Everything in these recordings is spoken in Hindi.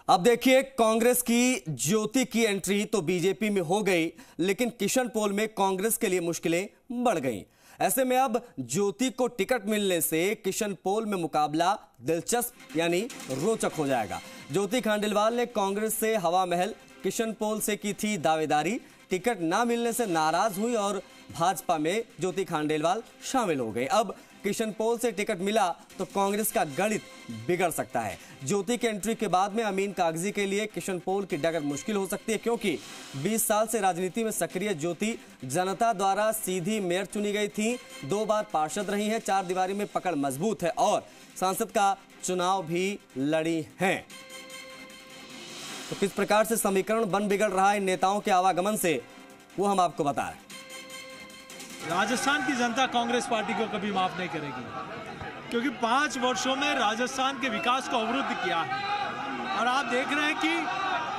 अब देखिए, कांग्रेस की ज्योति की एंट्री तो बीजेपी में हो गई, लेकिन किशन पोल में कांग्रेस के लिए मुश्किलें बढ़ गईं। ऐसे में अब ज्योति को टिकट मिलने से किशन पोल में मुकाबला दिलचस्प यानी रोचक हो जाएगा। ज्योति खांडेलवाल ने कांग्रेस से हवा महल किशन पोल से की थी दावेदारी, टिकट ना मिलने से नाराज हुई और भाजपा में ज्योति खांडेलवाल शामिल हो गई। अब किशन पोल से टिकट मिला तो कांग्रेस का गणित बिगड़ सकता है। ज्योति की एंट्री के बाद में अमीन कागजी के लिए किशन पोल की डगर मुश्किल हो सकती है, क्योंकि 20 साल से राजनीति में सक्रिय ज्योति जनता द्वारा सीधी मेयर चुनी गई थी, 2 बार पार्षद रही हैं, 4 दीवारी में पकड़ मजबूत है और सांसद का चुनाव भी लड़ी हैं। तो किस प्रकार से समीकरण बन बिगड़ रहा है इन नेताओं के आवागमन से, वो हम आपको बता रहे हैं। राजस्थान की जनता कांग्रेस पार्टी को कभी माफ नहीं करेगी, क्योंकि 5 वर्षों में राजस्थान के विकास को अवरुद्ध किया है। और आप देख रहे हैं कि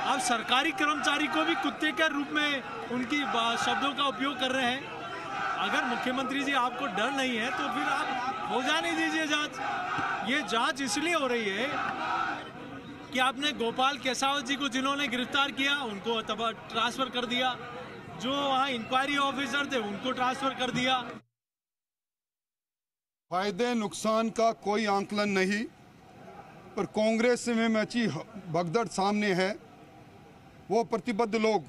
आप सरकारी कर्मचारी को भी कुत्ते के रूप में उनकी शब्दों का उपयोग कर रहे हैं। अगर मुख्यमंत्री जी आपको डर नहीं है तो फिर आप हो जाने दीजिए जांच। ये जांच इसलिए हो रही है कि आपने गोपाल केसावत जी को जिन्होंने गिरफ्तार किया उनको ट्रांसफर कर दिया, जो वहाँ इंक्वायरी ऑफिसर थे उनको ट्रांसफर कर दिया। फायदे नुकसान का कोई आंकलन नहीं, पर कांग्रेस में मची भगदड़ सामने है। वो प्रतिबद्ध लोग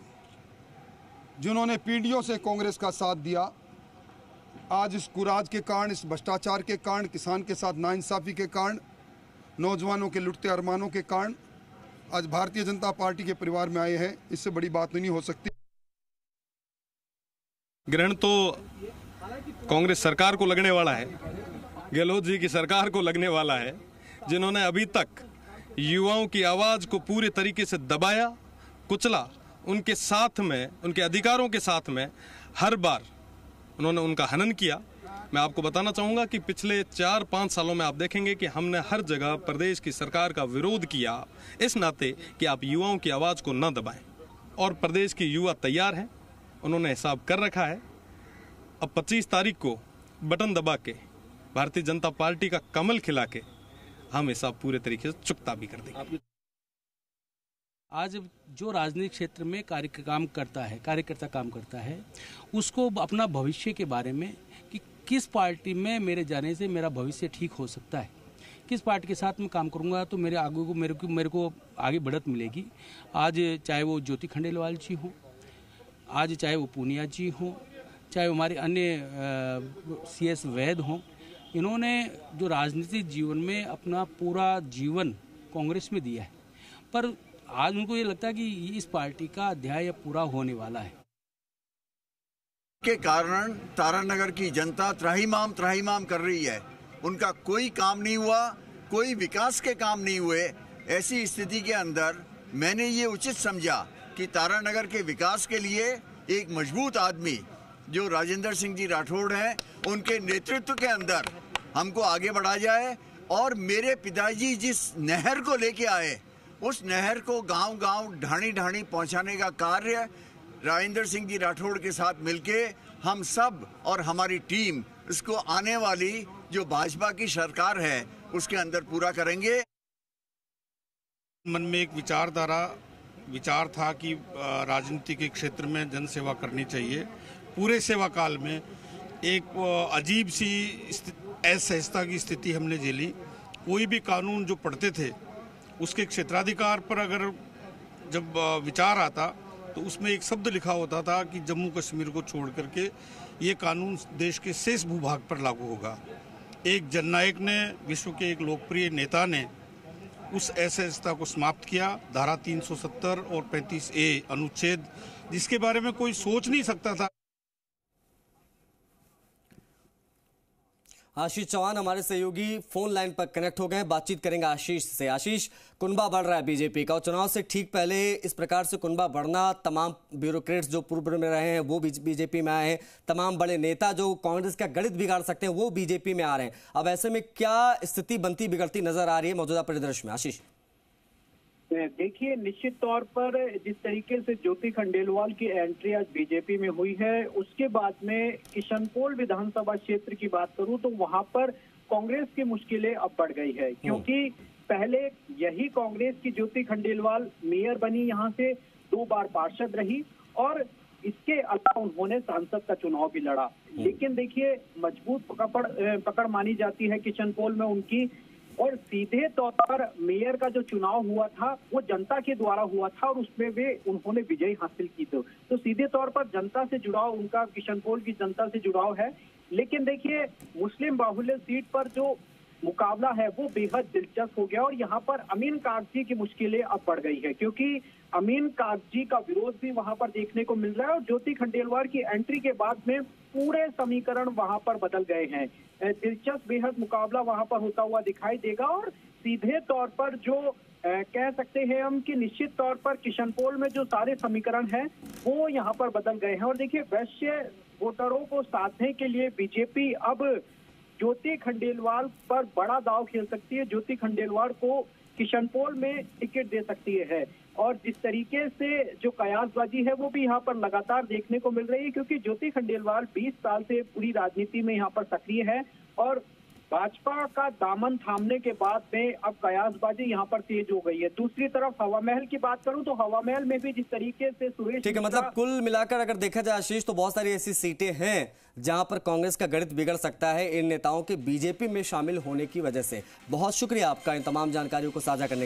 जिन्होंने पीढ़ियों से कांग्रेस का साथ दिया, आज इस कुराज के कारण, इस भ्रष्टाचार के कारण, किसान के साथ नाइंसाफी के कारण, नौजवानों के लुटते अरमानों के कारण आज भारतीय जनता पार्टी के परिवार में आए हैं। इससे बड़ी बात नहीं हो सकती। ग्रहण तो कांग्रेस सरकार को लगने वाला है, गहलोत जी की सरकार को लगने वाला है, जिन्होंने अभी तक युवाओं की आवाज को पूरे तरीके से दबाया, कुचला, उनके साथ में, उनके अधिकारों के साथ में हर बार उन्होंने उनका हनन किया। मैं आपको बताना चाहूँगा कि पिछले 4-5 सालों में आप देखेंगे कि हमने हर जगह प्रदेश की सरकार का विरोध किया, इस नाते कि आप युवाओं की आवाज़ को न दबाएं। और प्रदेश के युवा तैयार हैं, उन्होंने हिसाब कर रखा है। अब 25 तारीख को बटन दबा के भारतीय जनता पार्टी का कमल खिला के हम हिसाब पूरे तरीके से चुकता भी कर देंगे। आज जो राजनीतिक क्षेत्र में कार्यकर्ता काम करता है, उसको अपना भविष्य के बारे में कि किस पार्टी में मेरे जाने से मेरा भविष्य ठीक हो सकता है, किस पार्टी के साथ मैं काम करूंगा तो मेरे को आगे बढ़त मिलेगी। आज चाहे वो ज्योति खंडेलवाल जी हो, आज चाहे वो पूनिया जी हो, चाहे हमारे अन्य CS वैद हों, इन्होंने जो राजनीतिक जीवन में अपना पूरा जीवन कांग्रेस में दिया है, पर आज उनको ये लगता है कि इस पार्टी का अध्याय पूरा होने वाला है। के कारण तारानगर की जनता त्राहिमाम कर रही है। उनका कोई काम नहीं हुआ, कोई विकास के काम नहीं हुए। ऐसी स्थिति के अंदर मैंने ये उचित समझा कि तारानगर के विकास के लिए एक मजबूत आदमी जो राजेंद्र सिंह जी राठौड़ हैं, उनके नेतृत्व के अंदर हमको आगे बढ़ा जाए। और मेरे पिताजी जिस नहर को लेके आए, उस नहर को गांव-गांव, ढाणी-ढाणी पहुंचाने का कार्य राजेंद्र सिंह जी राठौड़ के साथ मिलके हम सब और हमारी टीम इसको आने वाली जो भाजपा की सरकार है उसके अंदर पूरा करेंगे। मन में एक विचार था कि राजनीति के क्षेत्र में जन सेवा करनी चाहिए। पूरे सेवा काल में एक अजीब सी असहजता की स्थिति हमने झेली। कोई भी कानून जो पढ़ते थे उसके क्षेत्राधिकार पर अगर जब विचार आता तो उसमें एक शब्द लिखा होता था कि जम्मू कश्मीर को छोड़ करके ये कानून देश के शेष भूभाग पर लागू होगा। एक जननायक ने, विश्व के एक लोकप्रिय नेता ने उस असहजता को समाप्त किया। धारा 370 और 35A अनुच्छेद, जिसके बारे में कोई सोच नहीं सकता था। आशीष चौहान हमारे सहयोगी फोन लाइन पर कनेक्ट हो गए हैं, बातचीत करेंगे आशीष से। आशीष, कुनबा बढ़ रहा है बीजेपी का और चुनाव से ठीक पहले इस प्रकार से कुनबा बढ़ना, तमाम ब्यूरोक्रेट्स जो पूर्व में रहे हैं वो बीजेपी में आए हैं, तमाम बड़े नेता जो कांग्रेस का गणित बिगाड़ सकते हैं वो बीजेपी में आ रहे हैं। अब ऐसे में क्या स्थिति बनती बिगड़ती नजर आ रही है मौजूदा परिदृश्य में? आशीष, देखिए, निश्चित तौर पर जिस तरीके से ज्योति खंडेलवाल की एंट्री आज बीजेपी में हुई है, उसके बाद में किशन पोल विधानसभा क्षेत्र की बात करूं तो वहां पर कांग्रेस की मुश्किलें अब बढ़ गई है, क्योंकि पहले यही कांग्रेस की ज्योति खंडेलवाल मेयर बनी, यहाँ से 2 बार पार्षद रही और इसके अलावा उन्होंने सांसद का चुनाव भी लड़ा। लेकिन देखिए मजबूत पकड़ मानी जाती है किशन पोल में उनकी, और सीधे तौर पर मेयर का जो चुनाव हुआ था वो जनता के द्वारा हुआ था और उसमें वे उन्होंने विजय हासिल की। तो सीधे तौर पर जनता से जुड़ाव उनका, किशन पोल की जनता से जुड़ाव है। लेकिन देखिए मुस्लिम बाहुल्य सीट पर जो मुकाबला है वो बेहद दिलचस्प हो गया और यहाँ पर अमीन कागजी की मुश्किलें अब बढ़ गई है, क्योंकि अमीन कागजी का विरोध भी वहां पर देखने को मिल रहा है और ज्योति खंडेलवाल की एंट्री के बाद में पूरे समीकरण वहां पर बदल गए हैं। दिलचस्प बेहद मुकाबला वहां पर होता हुआ दिखाई देगा और सीधे तौर पर जो कह सकते हैं हम कि निश्चित तौर पर किशन पोल में जो सारे समीकरण हैं वो यहाँ पर बदल गए हैं। और देखिए वैश्य वोटरों को साधने के लिए बीजेपी अब ज्योति खंडेलवाल पर बड़ा दाव खेल सकती है, ज्योति खंडेलवाल को किशन पोल में टिकट दे सकती है। और जिस तरीके से जो कयासबाजी है वो भी यहाँ पर लगातार देखने को मिल रही है, क्योंकि ज्योति खंडेलवाल 20 साल से पूरी राजनीति में यहाँ पर सक्रिय है और भाजपा का दामन थामने के बाद में अब कयासबाजी यहाँ पर तेज हो गई है। दूसरी तरफ हवा महल की बात करूं तो हवा महल में भी जिस तरीके से सुरेश, ठीक है, मतलब कुल मिलाकर अगर देखा जाए आशीष तो बहुत सारी ऐसी सीटें हैं जहां पर कांग्रेस का गणित बिगड़ सकता है इन नेताओं के बीजेपी में शामिल होने की वजह से। बहुत शुक्रिया आपका इन तमाम जानकारियों को साझा करने के लिए।